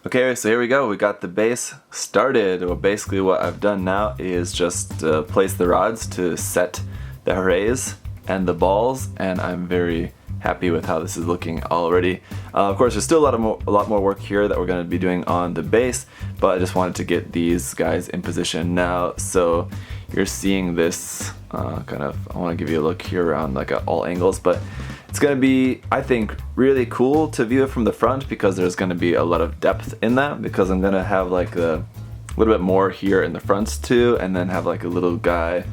Okay, so here we go. We got the base started. Well, basically what I've done now is just place the rods to set the arrays and the balls, and I'm very happy with how this is looking already. Of course, there's still a lot more work here that we're going to be doing on the base, but I just wanted to get these guys in position now. So you're seeing this kind of, I want to give you a look here around like at all angles, but it's going to be, I think, really cool to view it from the front because there's going to be a lot of depth in that, because I'm going to have like a little bit more here in the front too, and then have like a little guy,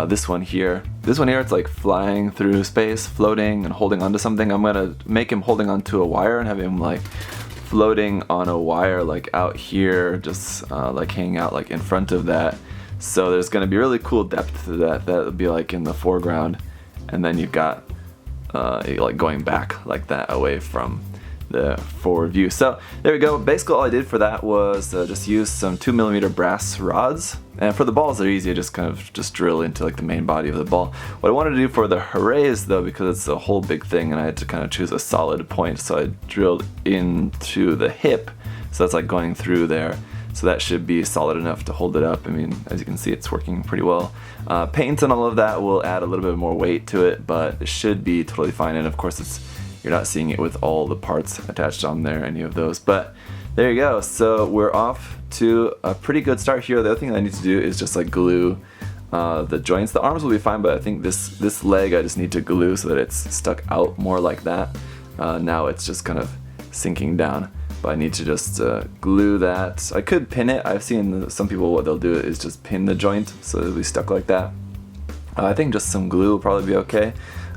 this one here, it's like flying through space, floating and holding onto something. I'm going to make him holding onto a wire and have him like floating on a wire like out here, just like hanging out like in front of that. So there's going to be really cool depth to that. That'll be like in the foreground, and then you've got like going back like that away from the forward view. So there we go. Basically all I did for that was just use some 2mm brass rods, and for the balls they're easy. I just kind of just drill into like the main body of the ball. What I wanted to do for the arrays though, because it's a whole big thing and I had to kind of choose a solid point, so I drilled into the hip, so that's like going through there. So that should be solid enough to hold it up. I mean, as you can see, it's working pretty well. Paint and all of that will add a little bit more weight to it, but it should be totally fine. And of course, you're not seeing it with all the parts attached on there, any of those. But there you go. So we're off to a pretty good start here. The other thing I need to do is just like glue the joints. The arms will be fine, but I think this leg I just need to glue so that it's stuck out more like that. Now it's just kind of sinking down. But I need to just glue that. I could pin it. I've seen some people, what they'll do is just pin the joint so it'll be stuck like that. I think just some glue will probably be okay.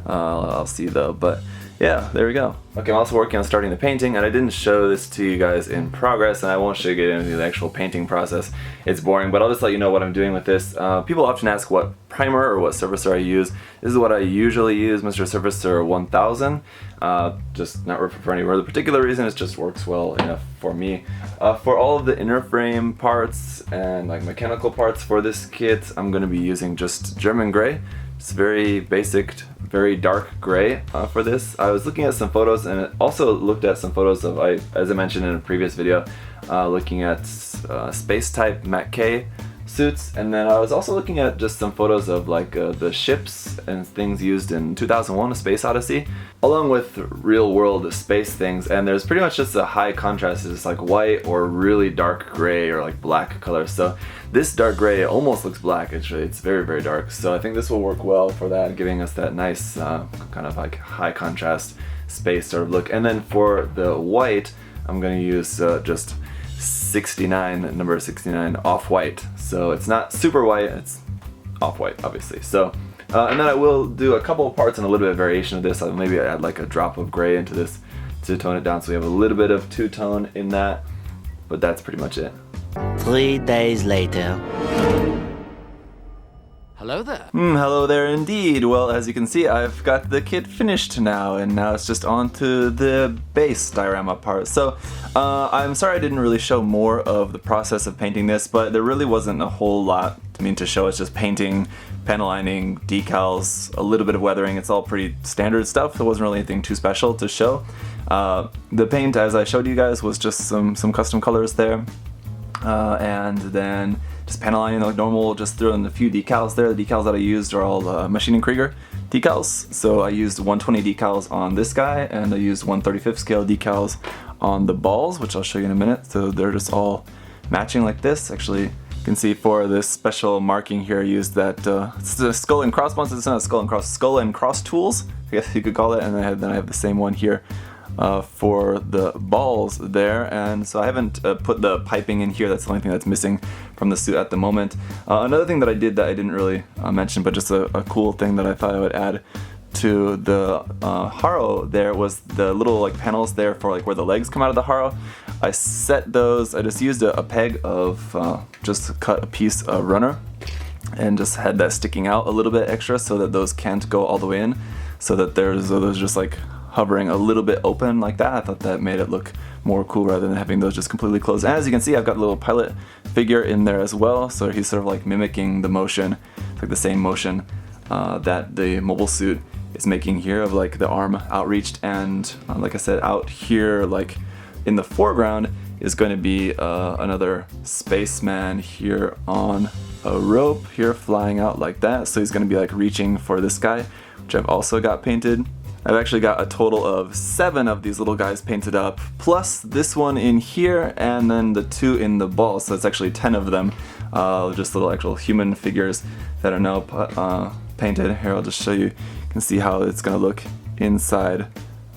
I'll see though, but yeah, there we go. Okay, I'm also working on starting the painting, and I didn't show this to you guys in progress, and I won't show you get into the actual painting process. It's boring, but I'll just let you know what I'm doing with this. People often ask what primer or what surfacer I use. This is what I usually use, Mr. Surfacer 1000. Just not for any other particular reason, it just works well enough for me. For all of the inner frame parts and like mechanical parts for this kit, I'm going to be using just German gray. It's very basic, very dark gray for this. I was looking at some photos, and also looked at some photos of, as I mentioned in a previous video, looking at space type Mac K suits, and then I was also looking at just some photos of like the ships and things used in 2001: A Space Odyssey, along with real world space things, and there's pretty much just a high contrast. It's like white or really dark gray or like black color. So this dark gray almost looks black actually. It's very, very dark. So I think this will work well for that, giving us that nice kind of like high contrast space sort of look. And then for the white, I'm going to use just 69, number 69, off-white. So it's not super white, it's off-white, obviously. So, and then I will do a couple of parts and a little bit of variation of this. I'll maybe add like a drop of gray into this to tone it down, so we have a little bit of two-tone in that, but that's pretty much it. 3 days later. Hello there. Hello there indeed. Well, as you can see, I've got the kit finished now, and now it's just on to the base diorama part. So, I'm sorry I didn't really show more of the process of painting this, but there really wasn't a whole lot to show. It's just painting, panel lining, decals, a little bit of weathering. It's all pretty standard stuff. There wasn't really anything too special to show. The paint, as I showed you guys, was just some custom colors there. And then just panel lining like normal, just throw in a few decals there. The decals that I used are all Machine & Krieger decals. So I used 120 decals on this guy, and I used 1/35 scale decals on the balls, which I'll show you in a minute. So they're just all matching like this. Actually, you can see for this special marking here, I used that, it's the skull and cross ones. It's not skull and cross tools, I guess you could call it. And then I have the same one here for the balls there, and so I haven't put the piping in here. That's the only thing that's missing from the suit at the moment. Another thing that I did that I didn't really mention, but just a cool thing that I thought I would add to the haro there, was the little like panels there for like where the legs come out of the haro. I set those, I just used a peg of just cut a piece of runner and just had that sticking out a little bit extra so that those can't go all the way in, so that there's those just like hovering a little bit open like that. I thought that made it look more cool rather than having those just completely closed. And as you can see, I've got a little pilot figure in there as well, so he's sort of like mimicking the motion. It's like the same motion that the mobile suit is making here, of like the arm outreached, and like I said, out here like in the foreground is going to be another spaceman here on a rope here flying out like that. So he's going to be like reaching for this guy, which I've also got painted. I've actually got a total of 7 of these little guys painted up, plus this one in here, and then the 2 in the ball, so it's actually 10 of them, just little actual human figures that are now painted. Here, I'll just show you. You can see how it's going to look inside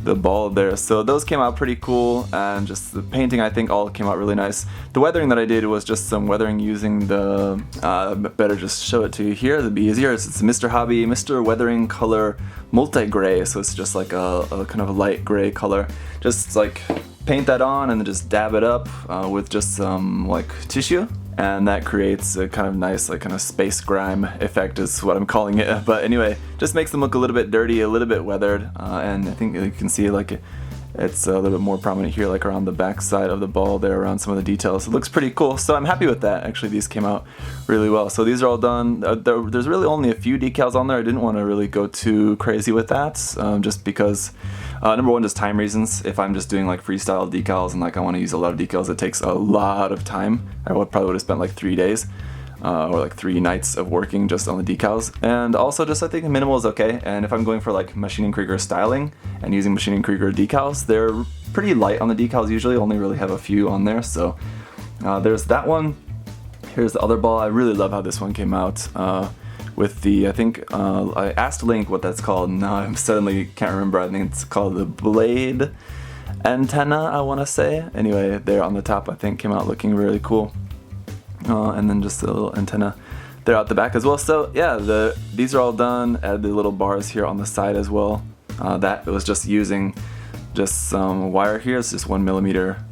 the ball there. So those came out pretty cool, and just the painting I think all came out really nice. The weathering that I did was just some weathering using the, better just show it to you here, it'd be easier. It's Mr. Hobby, Mr. Weathering Color Multi-Gray, so it's just like a kind of a light gray color. Just like paint that on and then just dab it up with just some like tissue. And that creates a kind of nice, like kind of space grime effect is what I'm calling it. But anyway, just makes them look a little bit dirty, a little bit weathered, and I think you can see like it's a little bit more prominent here, like around the back side of the ball there, around some of the details. It looks pretty cool, so I'm happy with that. Actually, these came out really well. So these are all done. There's really only a few decals on there. I didn't want to really go too crazy with that, just because number one, just time reasons. If I'm just doing like freestyle decals and like I want to use a lot of decals, it takes a lot of time. I probably would have spent like 3 days. Or like 3 nights of working just on the decals. And also just I think minimal is okay. And if I'm going for like Maschinen Krieger styling and using Maschinen Krieger decals, they're pretty light on the decals usually, only really have a few on there. So there's that one. Here's the other ball. I really love how this one came out with the, I think, I asked Link what that's called. Now I suddenly can't remember. I think it's called the blade antenna, I want to say. Anyway, there on the top I think came out looking really cool. And then just a little antenna there out the back as well. So yeah, these are all done. Add the little bars here on the side as well. That was just using just some wire here. It's just 1 millimeter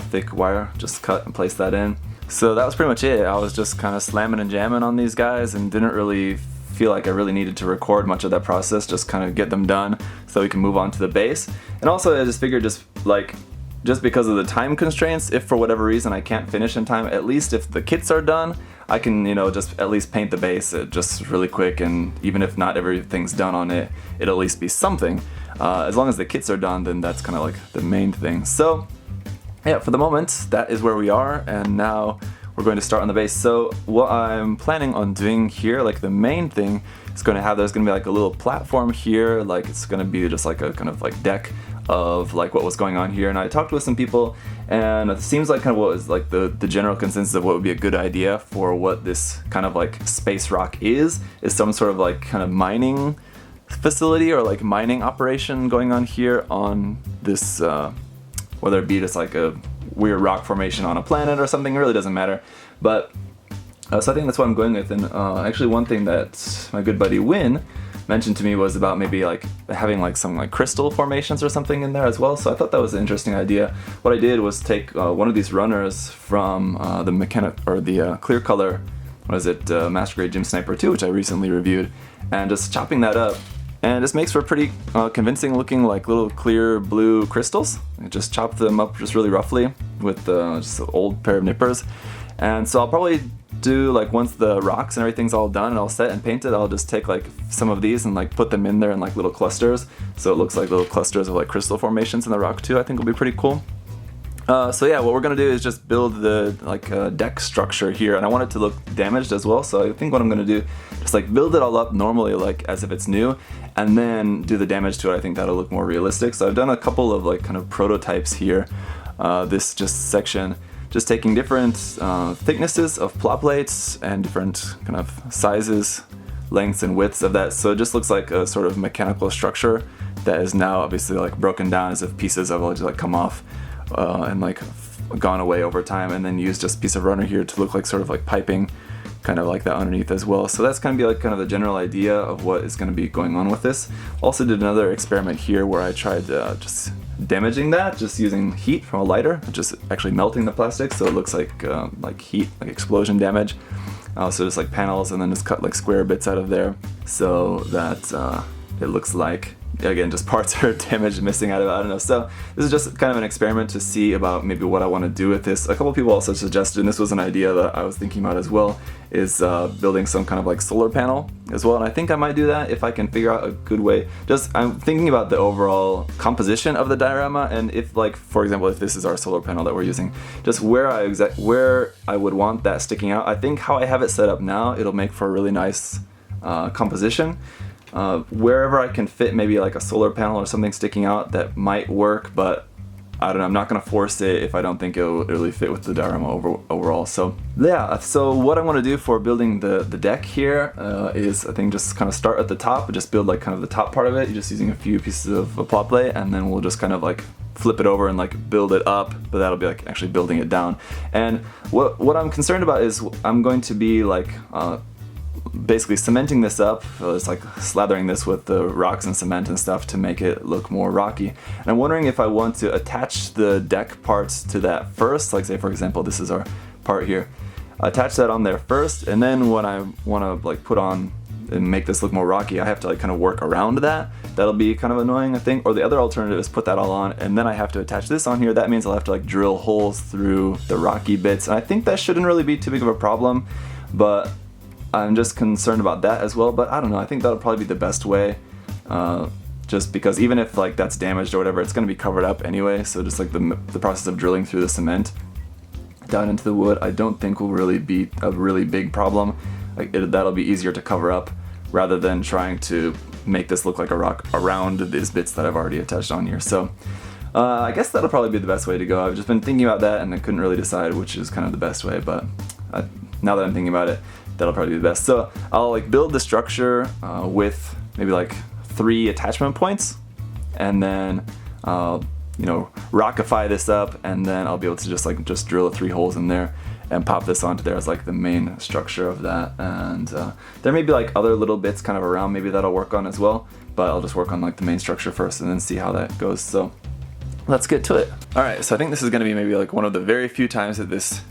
thick wire. Just cut and place that in. So that was pretty much it. I was just kind of slamming and jamming on these guys and didn't really feel like I really needed to record much of that process. Just kind of get them done so we can move on to the base. And also I just figured just because of the time constraints, if for whatever reason I can't finish in time, at least if the kits are done, I can, just at least paint the base just really quick, and even if not everything's done on it, it'll at least be something. As long as the kits are done, then that's kind of like the main thing. So yeah, for the moment, that is where we are, and now we're going to start on the base. So what I'm planning on doing here, like the main thing, is there's going to be like a little platform here, like it's going to be just like a kind of like deck of like what was going on here. And I talked with some people, and it seems like kind of what was like the general consensus of what would be a good idea for what this kind of like space rock is some sort of like kind of mining facility or like mining operation going on here on this, whether it be just like a weird rock formation on a planet or something, it really doesn't matter. But so I think that's what I'm going with. And actually one thing that my good buddy Win mentioned to me was about maybe like having like some like crystal formations or something in there as well. So I thought that was an interesting idea. What I did was take one of these runners from the clear color, Master Grade Gym Sniper 2, which I recently reviewed, and just chopping that up, and this makes for pretty convincing looking like little clear blue crystals. I just chopped them up just really roughly with just an old pair of nippers. And so I'll probably do like once the rocks and everything's all done and all set and painted, I'll just take like some of these and like put them in there in like little clusters, so it looks like little clusters of like crystal formations in the rock too. I think will be pretty cool. So yeah, what we're gonna do is just build the like deck structure here, and I want it to look damaged as well. So I think what I'm gonna do, just like build it all up normally, like as if it's new, and then do the damage to it. I think that'll look more realistic. So I've done a couple of like kind of prototypes here. This just section, just taking different thicknesses of plot plates and different kind of sizes, lengths and widths of that. So it just looks like a sort of mechanical structure that is now obviously like broken down as if pieces have just like come off and like gone away over time, and then use just a piece of runner here to look like sort of like piping, kind of like that underneath as well. So that's going to be like kind of the general idea of what is going to be going on with this. Also did another experiment here where I tried just damaging that, just using heat from a lighter, just actually melting the plastic so it looks like heat, like explosion damage. So just like panels, and then just cut like square bits out of there so that it looks like again, just parts are damaged, missing out of it, I don't know. So this is just kind of an experiment to see about maybe what I want to do with this. A couple people also suggested, and this was an idea that I was thinking about as well, is building some kind of like solar panel as well. And I think I might do that if I can figure out a good way. Just I'm thinking about the overall composition of the diorama, and if, like, for example, if this is our solar panel that we're using, just where I would want that sticking out. I think how I have it set up now, it'll make for a really nice composition. Wherever I can fit maybe like a solar panel or something sticking out, that might work, but I don't know, I'm not going to force it if I don't think it'll really fit with the diorama overall. So yeah, so what I want to do for building the deck here is, I think, just kind of start at the top, just build like kind of the top part of it, just using a few pieces of plot plate, and then we'll just kind of like flip it over and like build it up, but that'll be like actually building it down. And what I'm concerned about is I'm going to be like basically cementing this up. It's like slathering this with the rocks and cement and stuff to make it look more rocky. And I'm wondering if I want to attach the deck parts to that first, like say for example this is our part here. Attach that on there first, and then when I want to like put on and make this look more rocky, I have to like kind of work around that. That'll be kind of annoying, I think. Or the other alternative is put that all on and then I have to attach this on here. That means I'll have to like drill holes through the rocky bits, and I think that shouldn't really be too big of a problem, but I'm just concerned about that as well. But I don't know, I think that'll probably be the best way, just because even if like that's damaged or whatever, it's going to be covered up anyway. So just like the process of drilling through the cement down into the wood, I don't think will really be a really big problem. Like that'll be easier to cover up rather than trying to make this look like a rock around these bits that I've already attached on here. So I guess that'll probably be the best way to go. I've just been thinking about that and I couldn't really decide which is kind of the best way, but now that I'm thinking about it, that'll probably be the best. So I'll like build the structure with maybe like 3 attachment points, and then I'll, you know, rockify this up, and then I'll be able to just drill 3 holes in there and pop this onto there as like the main structure of that. And there may be like other little bits kind of around maybe that'll work on as well, but I'll just work on like the main structure first and then see how that goes. So let's get to it. Alright, so I think this is going to be maybe like one of the very few times that this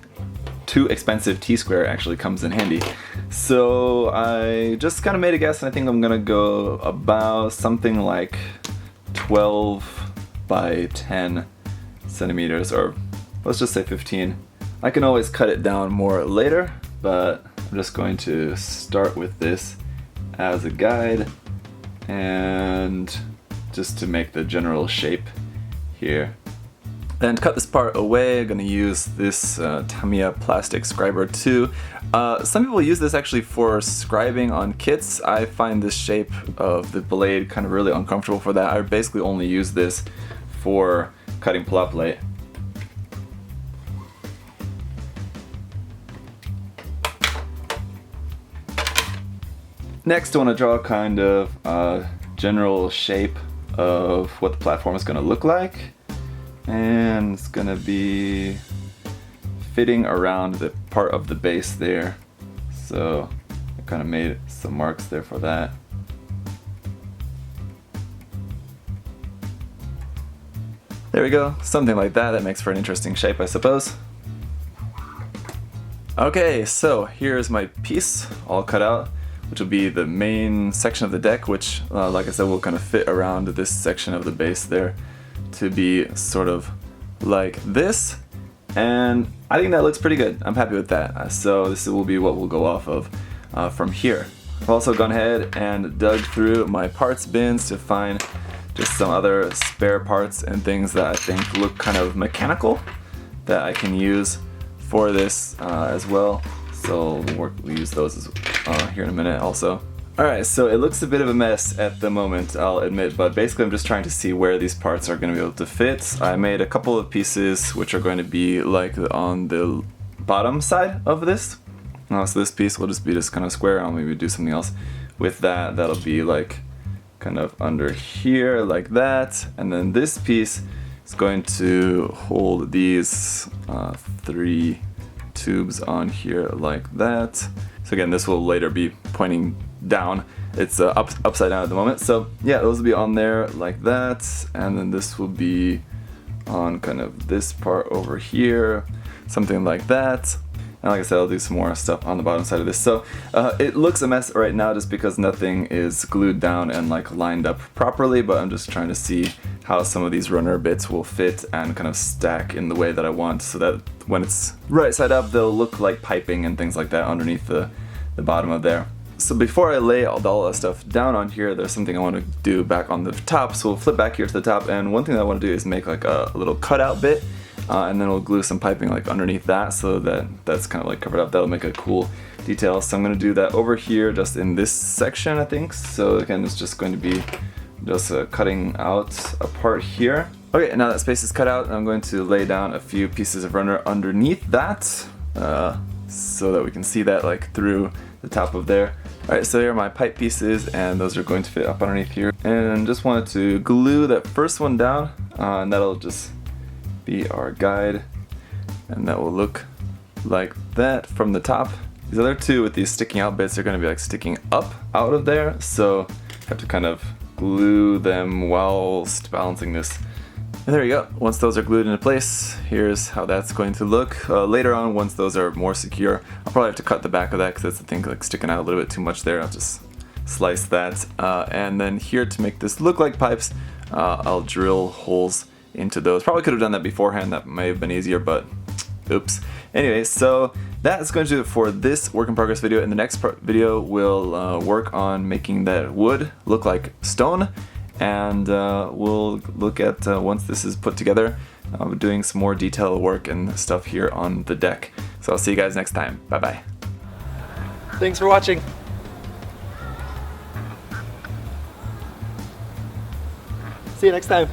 too expensive T-square actually comes in handy. So I just kind of made a guess, and I think I'm gonna go about something like 12 by 10 centimeters, or let's just say 15. I can always cut it down more later, but I'm just going to start with this as a guide and just to make the general shape here. And to cut this part away, I'm going to use this Tamiya plastic scriber 2. Some people use this actually for scribing on kits. I find this shape of the blade kind of really uncomfortable for that. I basically only use this for cutting plot plate. Next, I want to draw kind of a general shape of what the platform is going to look like. And it's gonna be fitting around the part of the base there. So I kind of made some marks there for that. There we go, something like that. That makes for an interesting shape, I suppose. Okay, so here's my piece all cut out, which will be the main section of the deck, which like I said, will kind of fit around this section of the base there to be sort of like this, and I think that looks pretty good. I'm happy with that. So this will be what we'll go off of from here. I've also gone ahead and dug through my parts bins to find just some other spare parts and things that I think look kind of mechanical that I can use for this as well. So we'll use those here in a minute also. Alright, so it looks a bit of a mess at the moment, I'll admit, but basically I'm just trying to see where these parts are going to be able to fit. I made a couple of pieces which are going to be like on the bottom side of this. So this piece will just be this kind of square. I'll maybe do something else with that. That'll be like kind of under here like that. And then this piece is going to hold these 3 tubes on here like that. So again, this will later be pointing down. It's upside down at the moment. So yeah, those will be on there like that. And then this will be on kind of this part over here, something like that. And like I said, I'll do some more stuff on the bottom side of this. So it looks a mess right now just because nothing is glued down and like lined up properly, but I'm just trying to see how some of these runner bits will fit and kind of stack in the way that I want, so that when it's right side up, they'll look like piping and things like that underneath the bottom of there. So before I lay all that stuff down on here, there's something I want to do back on the top. So we'll flip back here to the top, and one thing that I want to do is make like a little cutout bit, and then we'll glue some piping like underneath that, so that that's kind of like covered up. That'll make a cool detail. So I'm going to do that over here, just in this section, I think. So again, it's just going to be just cutting out a part here. Okay, now that space is cut out, I'm going to lay down a few pieces of runner underneath that, so that we can see that like through the top of there. Alright, so here are my pipe pieces, and those are going to fit up underneath here. And just wanted to glue that first one down, and that'll just be our guide, and that will look like that from the top. These other two with these sticking out bits are going to be like sticking up out of there, so I have to kind of glue them whilst balancing this. And there you go. Once those are glued into place, here's how that's going to look. Later on, once those are more secure, I'll probably have to cut the back of that because that's the thing like sticking out a little bit too much there. I'll just slice that. And then here, to make this look like pipes, I'll drill holes into those. Probably could have done that beforehand. That may have been easier, but oops. Anyway, so that's going to do it for this work in progress video. In the next video, we'll work on making that wood look like stone. And we'll look at, once this is put together, doing some more detail work and stuff here on the deck. So I'll see you guys next time. Bye bye. Thanks for watching. See you next time.